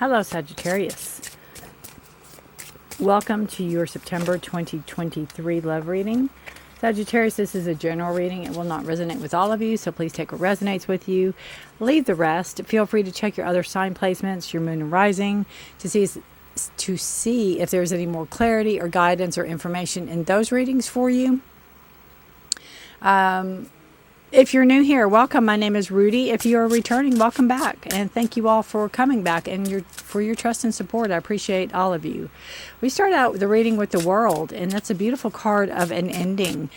Hello, Sagittarius. Welcome to your September 2023 love reading. Sagittarius, this is a general reading. It will not resonate with all of you, so please take what resonates with you. Leave the rest. Feel free to check your other sign placements, your moon and rising, to see if there's any more clarity or guidance or information in those readings for you. If you're new here, welcome. My name is Rudy. If you are returning, welcome back. And thank you all for coming back and for your trust and support. I appreciate all of you. We start out the reading with the World, and that's a beautiful card of an ending.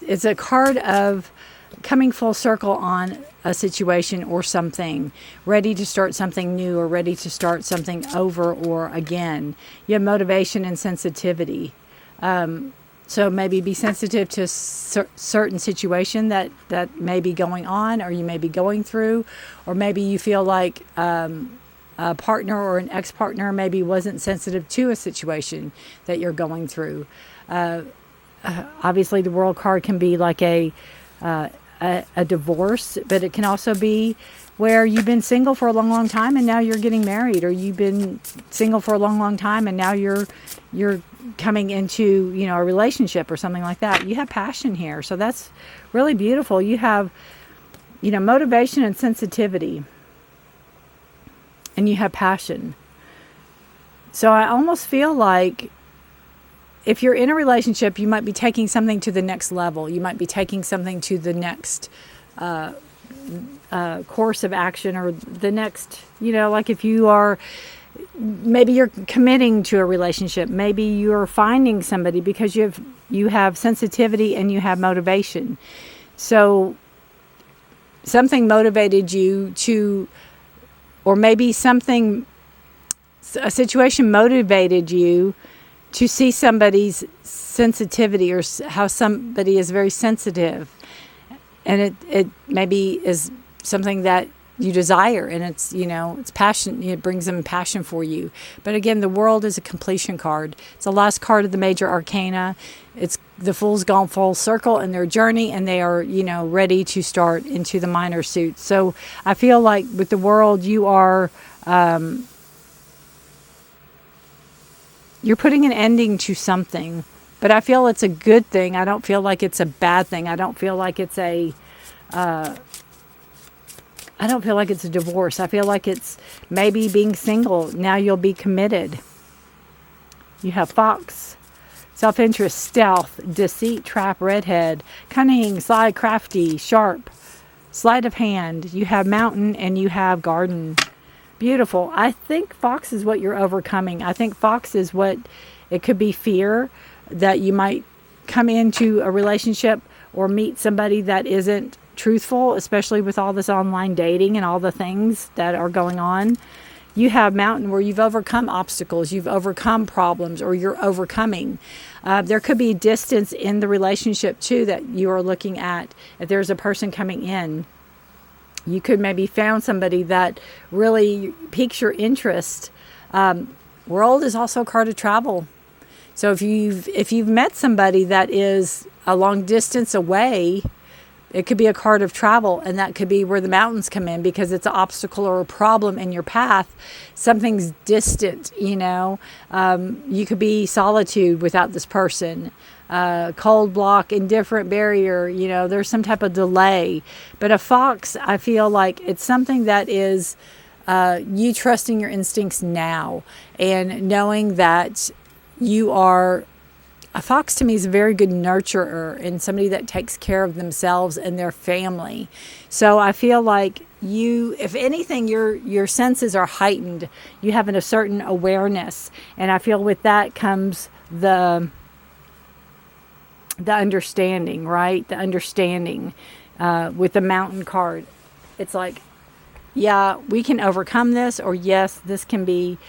It's a card of coming full circle on a situation or something, ready to start something new or ready to start something over or again. You have motivation and sensitivity. So maybe be sensitive to a certain situation that may be going on, or you may be going through, or maybe you feel like a partner or an ex-partner maybe wasn't sensitive to a situation that you're going through. Obviously, the World card can be like a divorce, but it can also be where you've been single for a long, long time and now you're getting married, or you've been single for a long, long time and now you're coming into, a relationship or something like that. You have passion here. So that's really beautiful. You have, motivation and sensitivity, and you have passion. So I almost feel like if you're in a relationship, you might be taking something to the next level. You might be taking something to the next course of action, or the next, like if you are, maybe you're committing to a relationship, maybe you're finding somebody because you have sensitivity and you have motivation. So something motivated you to, or maybe a situation motivated you to see somebody's sensitivity, or how somebody is very sensitive. And it maybe is something that you desire, and it's passion. It brings them passion for you. But again, the World is a completion card. It's the last card of the major arcana. It's the Fool's gone full circle in their journey, and they are, ready to start into the minor suit. So I feel like with the World, you are, you're putting an ending to something, but I feel it's a good thing. I don't feel like it's a bad thing. I don't feel like it's a divorce. I feel like it's maybe being single. Now you'll be committed. You have Fox, self-interest, stealth, deceit, trap, redhead, cunning, sly, crafty, sharp, sleight of hand. You have mountain, and you have garden. Beautiful. I think Fox is what you're overcoming. I think Fox is what, it could be fear that you might come into a relationship or meet somebody that isn't truthful, especially with all this online dating and all the things that are going on. You have mountain, where you've overcome obstacles, you've overcome problems, or you're overcoming. There could be distance in the relationship too that you are looking at. If there's a person coming in, you could maybe found somebody that really piques your interest. World is also a card of travel. So if you've met somebody that is a long distance away, it could be a card of travel, and that could be where the mountains come in, because it's an obstacle or a problem in your path. Something's distant, you could be solitude without this person, cold block, indifferent barrier, there's some type of delay. But a Fox, I feel like it's something that is you trusting your instincts now, and knowing that you are. A Fox to me is a very good nurturer, and somebody that takes care of themselves and their family. So I feel like you, if anything, your senses are heightened. You have a certain awareness, and I feel with that comes the understanding, right? The understanding with the mountain card. It's like, yeah, we can overcome this, or yes, this can be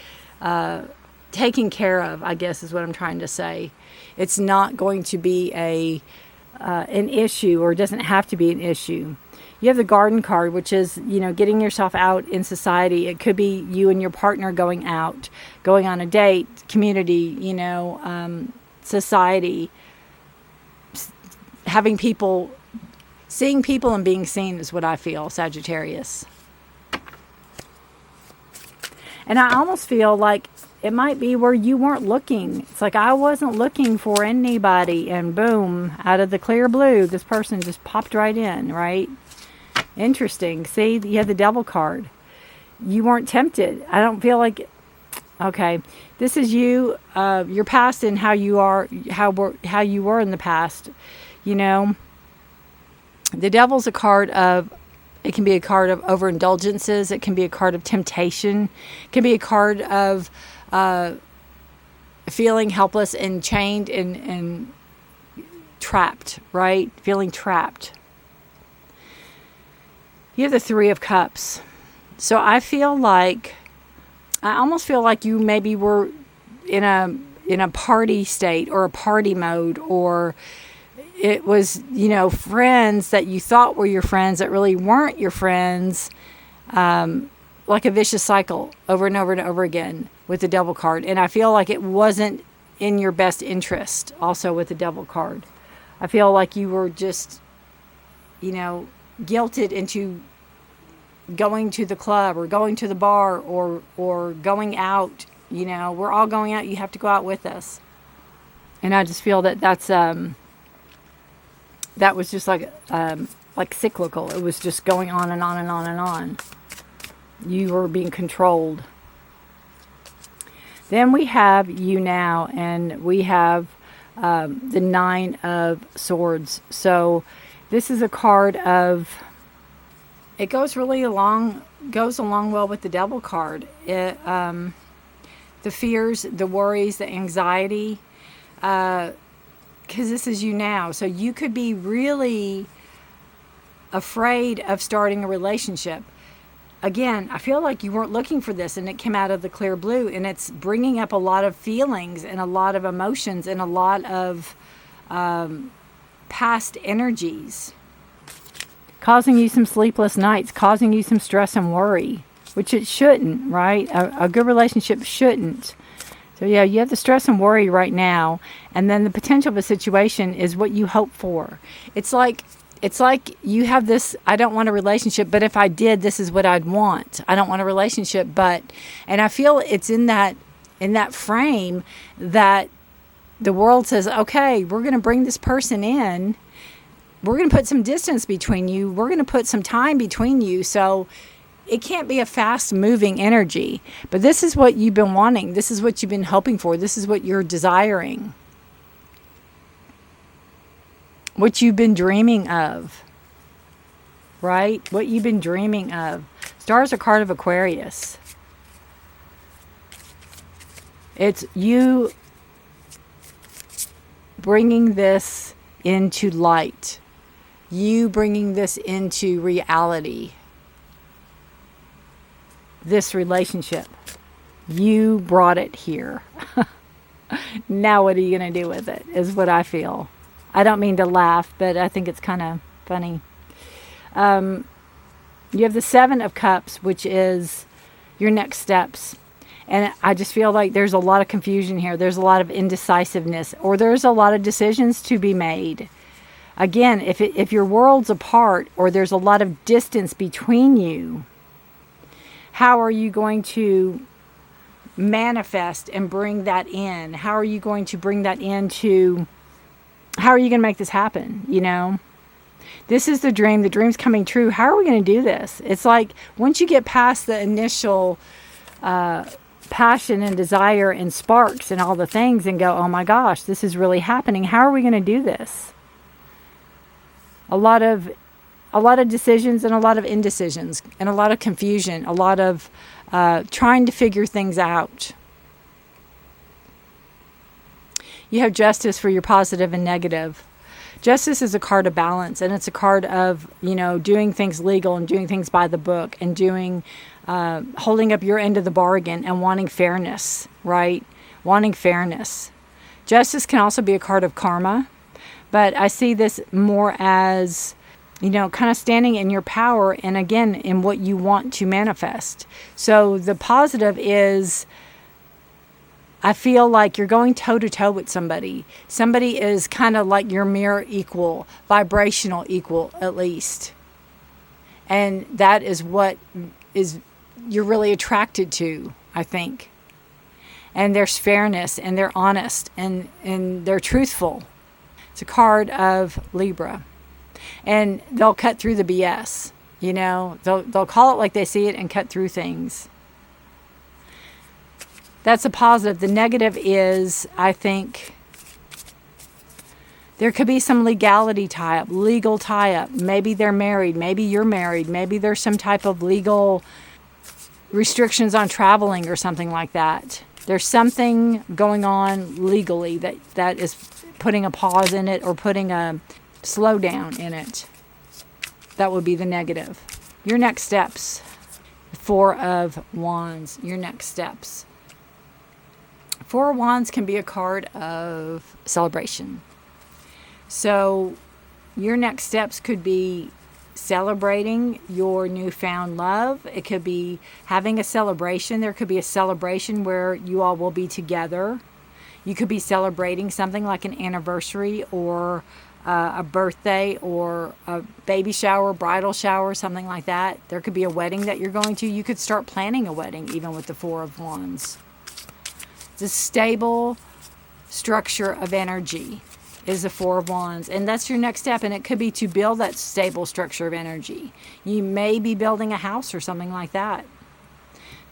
taken care of, I guess is what I'm trying to say. It's not going to be an issue, or doesn't have to be an issue. You have the garden card, which is, getting yourself out in society. It could be you and your partner going out, going on a date, community, society, having people, seeing people and being seen is what I feel, Sagittarius. And I almost feel like it might be where you weren't looking. It's like I wasn't looking for anybody, and boom, out of the clear blue, this person just popped right in, right? Interesting. See, you have the Devil card. You weren't tempted. I don't feel like... Okay, this is you, your past, and how you are, how you were in the past. You know, the Devil's a card of... It can be a card of overindulgences. It can be a card of temptation. It can be a card of feeling helpless and chained and trapped, right? Feeling trapped. You have the Three of Cups. So I almost feel like you maybe were in a party state or a party mode, or it was, you know, friends that you thought were your friends that really weren't your friends, like a vicious cycle over and over and over again with the Devil card. And I feel like it wasn't in your best interest also with the Devil card. I feel like you were just, you know, guilted into going to the club or going to the bar or going out. You know, we're all going out. You have to go out with us. And I just feel that that was just like cyclical. It was just going on and on and on and on. You were being controlled. Then we have you now, and we have the Nine of Swords. So this is a card of... It goes along well with the Devil card. The fears, the worries, the anxiety, because this is you now. So you could be really afraid of starting a relationship. Again, I feel like you weren't looking for this, and it came out of the clear blue, and it's bringing up a lot of feelings and a lot of emotions and a lot of past energies, causing you some sleepless nights, causing you some stress and worry, which it shouldn't, right? A good relationship shouldn't. So yeah, you have the stress and worry right now, and then the potential of a situation is what you hope for. It's like you have this, I don't want a relationship, but if I did, this is what I'd want. I don't want a relationship, but... And I feel it's in that frame that the world says, okay, we're going to bring this person in. We're going to put some distance between you. We're going to put some time between you. So it can't be a fast-moving energy. But this is what you've been wanting. This is what you've been hoping for. This is what you're desiring. What you've been dreaming of. Right? What you've been dreaming of. Stars are a card of Aquarius. It's you bringing this into light. You bringing this into reality. This relationship. You brought it here. Now what are you going to do with it, is what I feel. I don't mean to laugh, but I think it's kind of funny. You have the Seven of Cups, which is your next steps. And I just feel like there's a lot of confusion here. There's a lot of indecisiveness, or there's a lot of decisions to be made. Again, if your world's apart, or there's a lot of distance between you, how are you going to manifest and bring that in? How are you going to bring that into... How are you going to make this happen? You know, this is the dream. The dream's coming true. How are we going to do this? It's like once you get past the initial passion and desire and sparks and all the things and go, oh my gosh, this is really happening. How are we going to do this? A lot of decisions and a lot of indecisions and a lot of confusion, a lot of trying to figure things out. You have Justice for your positive and negative. Justice is a card of balance, and it's a card of, you know, doing things legal and doing things by the book and doing, holding up your end of the bargain and wanting fairness, right? Wanting fairness. Justice can also be a card of karma, but I see this more as, you know, kind of standing in your power and again, in what you want to manifest. So the positive is, I feel like you're going toe-to-toe with somebody. Somebody is kind of like your mirror equal, vibrational equal at least. And that is what is you're really attracted to. I think. And there's fairness, and they're honest, and they're truthful. It's a card of Libra. And they'll cut through the BS. You know, they'll call it like they see it and cut through things. That's a positive. The negative is, I think, there could be some legality tie-up, legal tie-up. Maybe they're married. Maybe you're married. Maybe there's some type of legal restrictions on traveling or something like that. There's something going on legally that is putting a pause in it or putting a slowdown in it. That would be the negative. Your next steps. Four of Wands. Your next steps. Four of Wands can be a card of celebration. So your next steps could be celebrating your newfound love. It could be having a celebration. There could be a celebration where you all will be together. You could be celebrating something like an anniversary or a birthday or a baby shower, bridal shower, something like that. There could be a wedding that you're going to. You could start planning a wedding even with the Four of Wands. It's a stable structure of energy is the Four of Wands. And that's your next step. And it could be to build that stable structure of energy. You may be building a house or something like that.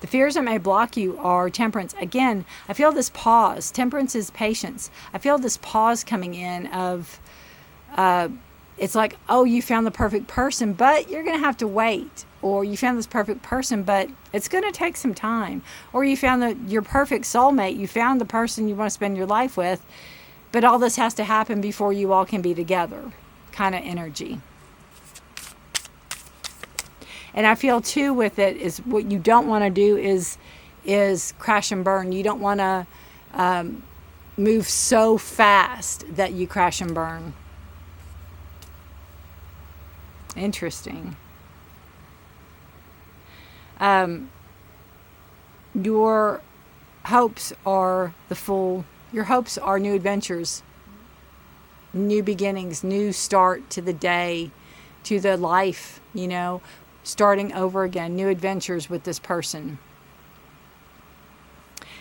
The fears that may block you are Temperance. Again, I feel this pause. Temperance is patience. I feel this pause coming in of, it's like, oh, you found the perfect person, but you're going to have to wait. Or you found this perfect person, but it's going to take some time. Or you found your perfect soulmate. You found the person you want to spend your life with. But all this has to happen before you all can be together, kind of energy. And I feel too with it is what you don't want to do is crash and burn. You don't want to move so fast that you crash and burn. Interesting. Your hopes are the Fool. Your hopes are new adventures, new beginnings, new start to the day, to the life, you know, starting over again, new adventures with this person.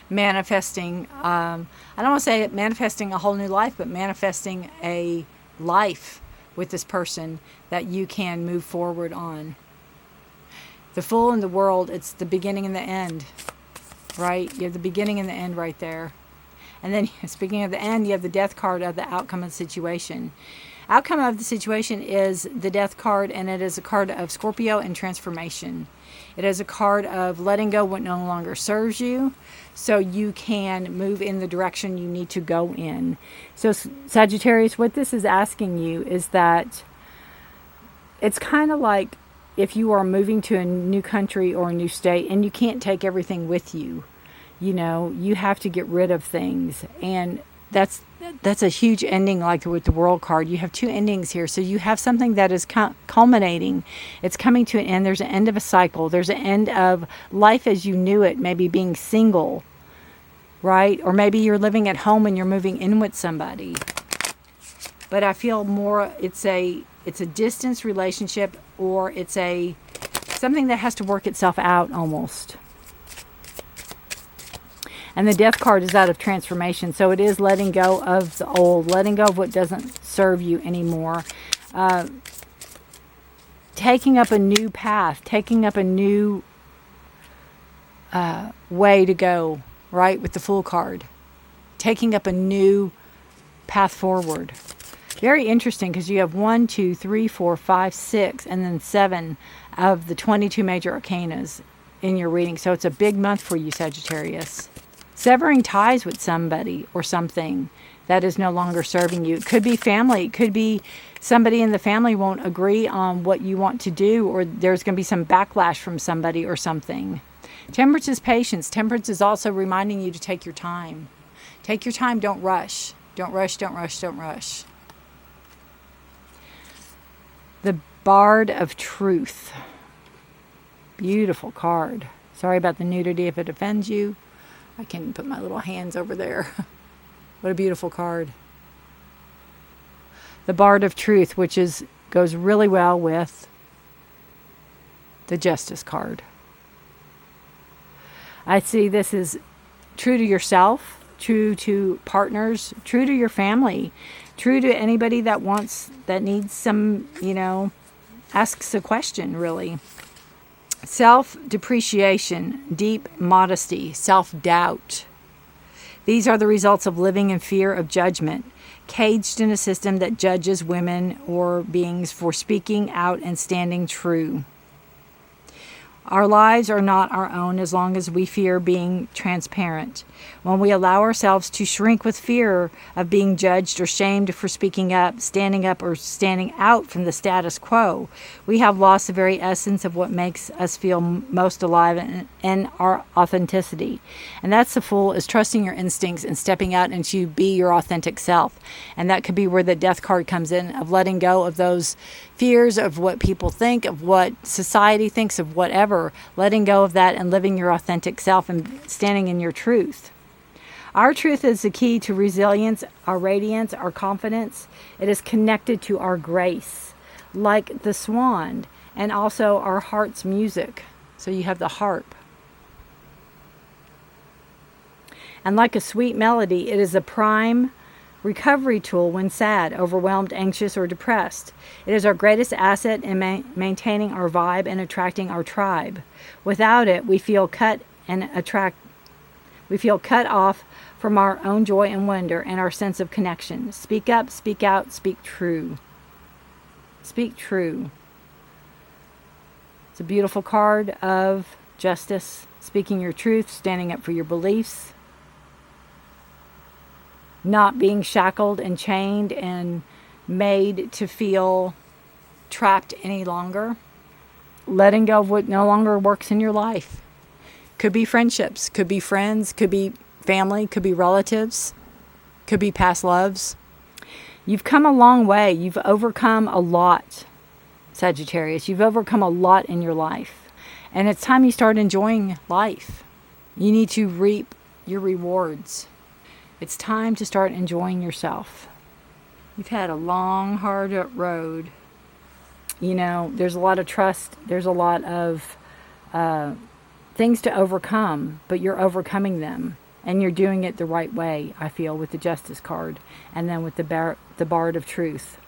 Manifesting, I don't want to say manifesting a whole new life, but manifesting a life with this person that you can move forward on. The Fool and the World, it's the beginning and the end, right? You have the beginning and the end right there. And then, speaking of the end, you have the Death card of the outcome of the situation. Outcome of the situation is the Death card, and it is a card of Scorpio and transformation. It is a card of letting go what no longer serves you, so you can move in the direction you need to go in. So, Sagittarius, what this is asking you is that it's kind of like if you are moving to a new country or a new state, and you can't take everything with you. You know, you have to get rid of things, and that's a huge ending. Like with the World card, you have two endings here. So you have something that is culminating. It's coming to an end. There's an end of a cycle. There's an end of life as you knew it. Maybe being single, right? Or maybe you're living at home and you're moving in with somebody. But I feel more it's a distance relationship, or it's something that has to work itself out almost. And the Death card is out of transformation. So it is letting go of the old, letting go of what doesn't serve you anymore. Taking up a new path, taking up a new way to go, right? With the Fool card. Taking up a new path forward. Very interesting, because you have 1, 2, 3, 4, 5, 6, and then 7 of the 22 major arcanas in your reading. So it's a big month for you, Sagittarius. Severing ties with somebody or something that is no longer serving you. It could be family. It could be somebody in the family won't agree on what you want to do, or there's going to be some backlash from somebody or something. Temperance is patience. Temperance is also reminding you to take your time. Take your time. Don't rush. Don't rush, don't rush, don't rush. The Bard of Truth. Beautiful card. Sorry about the nudity if it offends you. I can put my little hands over there. What a beautiful card. The Bard of Truth, which goes really well with the Justice card. I see this as true to yourself, true to partners, true to your family, true to anybody that needs some, asks a question, really. Self-depreciation, deep modesty, self-doubt. These are the results of living in fear of judgment, caged in a system that judges women or beings for speaking out and standing true. Our lives are not our own as long as we fear being transparent. When we allow ourselves to shrink with fear of being judged or shamed for speaking up, or standing out from the status quo, we have lost the very essence of what makes us feel most alive in our authenticity. And that's the Fool, is trusting your instincts and stepping out and to be your authentic self. And that could be where the Death card comes in, of letting go of those fears of what people think, of what society thinks, of whatever, letting go of that and living your authentic self and standing in your truth. Our truth is the key to resilience, our radiance, our confidence. It is connected to our grace, like the swan, and also our heart's music. So you have the harp. And like a sweet melody, it is a prime recovery tool when sad, overwhelmed, anxious, or depressed. It is our greatest asset in maintaining our vibe and attracting our tribe. Without it, we feel cut off from our own joy and wonder and our sense of connection. Speak up, speak out, speak true. Speak true. It's a beautiful card of justice, speaking your truth, standing up for your beliefs, not being shackled and chained and made to feel trapped any longer. Letting go of what no longer works in your life. Could be friendships, could be friends, could be family, could be relatives, could be past loves. You've come a long way. You've overcome a lot, Sagittarius. You've overcome a lot in your life. And it's time you start enjoying life. You need to reap your rewards. It's time to start enjoying yourself. You've had a long, hard road. There's a lot of trust. There's a lot of things to overcome, but you're overcoming them. And you're doing it the right way, I feel, with the Justice card. And then with the Bard of Truth.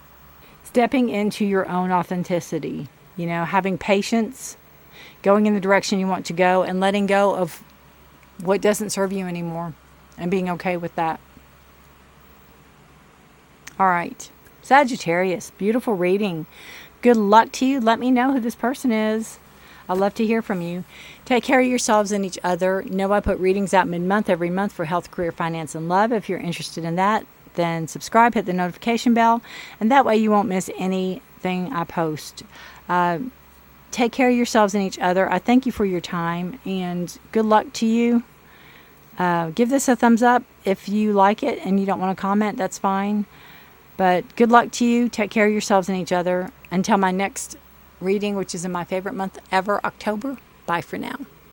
Stepping into your own authenticity. Having patience. Going in the direction you want to go. And letting go of what doesn't serve you anymore. And being okay with that. All right. Sagittarius, beautiful reading. Good luck to you. Let me know who this person is. I'd love to hear from you. Take care of yourselves and each other. I put readings out mid-month every month for health, career, finance, and love. If you're interested in that, then subscribe, hit the notification bell, and that way you won't miss anything I post. Take care of yourselves and each other. I thank you for your time, and good luck to you. Give this a thumbs up if you like it and you don't want to comment. That's fine. But good luck to you. Take care of yourselves and each other. Until my next reading, which is in my favorite month ever, October. Bye for now.